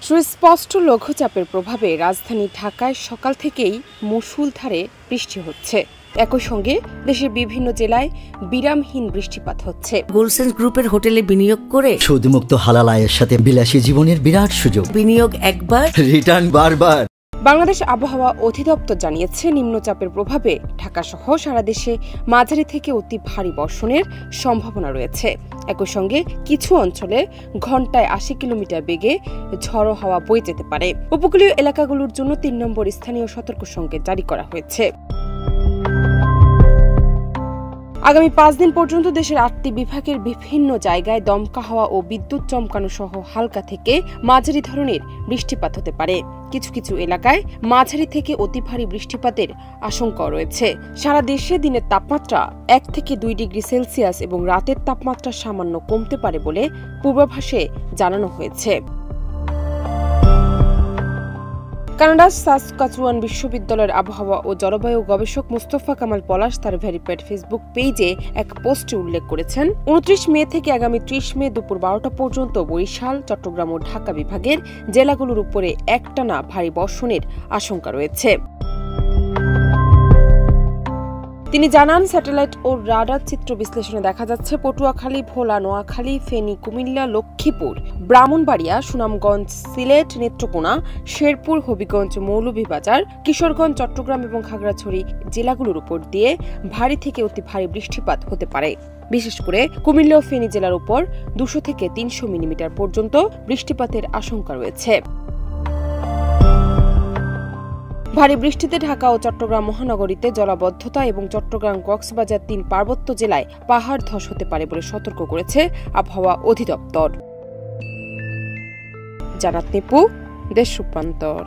সুস্পষ্ট লঘুচাপের প্রভাবে রাজধানী ঢাকায় সকাল থেকেই মুষলধারে বৃষ্টি হচ্ছে। একই সঙ্গে দেশের বিভিন্ন জেলায় বিরামহীন বৃষ্টিপাত হচ্ছে। গোলসেন্স গ্রুপের হোটেলে বিনিয়োগ করে সুদমুক্ত হালাল আয়ের সাথে বিলাসী জীবনের বিরাট সুযোগ। বিনিয়োগ একবার, রিটার্ন বারবার। বাংলাদেশ আবহাওয়া অধিদপ্তর জানিয়েছে, নিম্নচাপের প্রভাবে ঢাকাসহ সারা দেশে মাঝারি থেকে অতি ভারী বর্ষণের সম্ভাবনা রয়েছে। একই সঙ্গে কিছু অঞ্চলে ঘণ্টায় ৮০ কিলোমিটার বেগে ঝড়ো হাওয়া বয়ে যেতে পারে। উপকূলীয় এলাকাগুলোর জন্য ৩ নম্বর স্থানীয় সতর্ক সংকেত জারি করা হয়েছে। আগামী ৫ দিন পর্যন্ত দেশের ৮টি বিভাগের বিভিন্ন জায়গায় দমকা হাওয়া ও বিদ্যুৎ চমকানো সহ হালকা থেকে মাঝারি ধরনের বৃষ্টিপাত হতে পারে। কিছু কিছু এলাকায় মাঝারি থেকে অতি ভারী বৃষ্টিপাতের আশঙ্কাও রয়েছে। সারা দেশে দিনের তাপমাত্রা ১ থেকে ২ ডিগ্রি সেলসিয়াস এবং রাতের তাপমাত্রা সামান্য কমতে পারে বলে পূর্বাভাসে জানানো হয়েছে। কানাডার সাসকাচুয়ান বিশ্ববিদ্যালয়ের আবহাওয়া ও জলবায়ু গবেষক মুস্তফা কামাল পলাশ তার ভেরিফাইড ফেসবুক পেজে এক পোস্টে উল্লেখ করেছেন, ২৯ মে থেকে আগামী ৩০ মে দুপুর ১২টা পর্যন্ত বরিশাল, চট্টগ্রাম ও ঢাকা বিভাগের জেলাগুলোর উপরে একটানা ভারী বর্ষণের আশঙ্কা রয়েছে। তিনি জানান, স্যাটেলাইট ও রাডার চিত্র বিশ্লেষণে দেখা যাচ্ছে পটুয়াখালী, ভোলা, নোয়াখালী, ফেনী, কুমিল্লা, লক্ষ্মীপুর, ব্রাহ্মণবাড়িয়া, সুনামগঞ্জ, সিলেট, নেত্রকোনা, শেরপুর, হবিগঞ্জ, মৌলভীবাজার, কিশোরগঞ্জ, চট্টগ্রাম এবং খাগড়াছড়ি জেলাগুলোর উপর দিয়ে ভারী থেকে অতি ভারী বৃষ্টিপাত হতে পারে। বিশেষ করে কুমিল্লা ও ফেনী জেলার উপর ২০০ থেকে ৩০০ মিলিমিটার পর্যন্ত বৃষ্টিপাতের আশঙ্কা রয়েছে। ভারী বৃষ্টিতে ঢাকা ও চট্টগ্রাম মহানগরীতে জলাবদ্ধতা এবং চট্টগ্রাম, কক্সবাজার ৩ পার্বত্য জেলায় পাহাড় ধস হতে পারে বলে সতর্ক করেছে আবহাওয়া অধিদপ্তর। জানাত নিপু, দেশ রূপান্তর।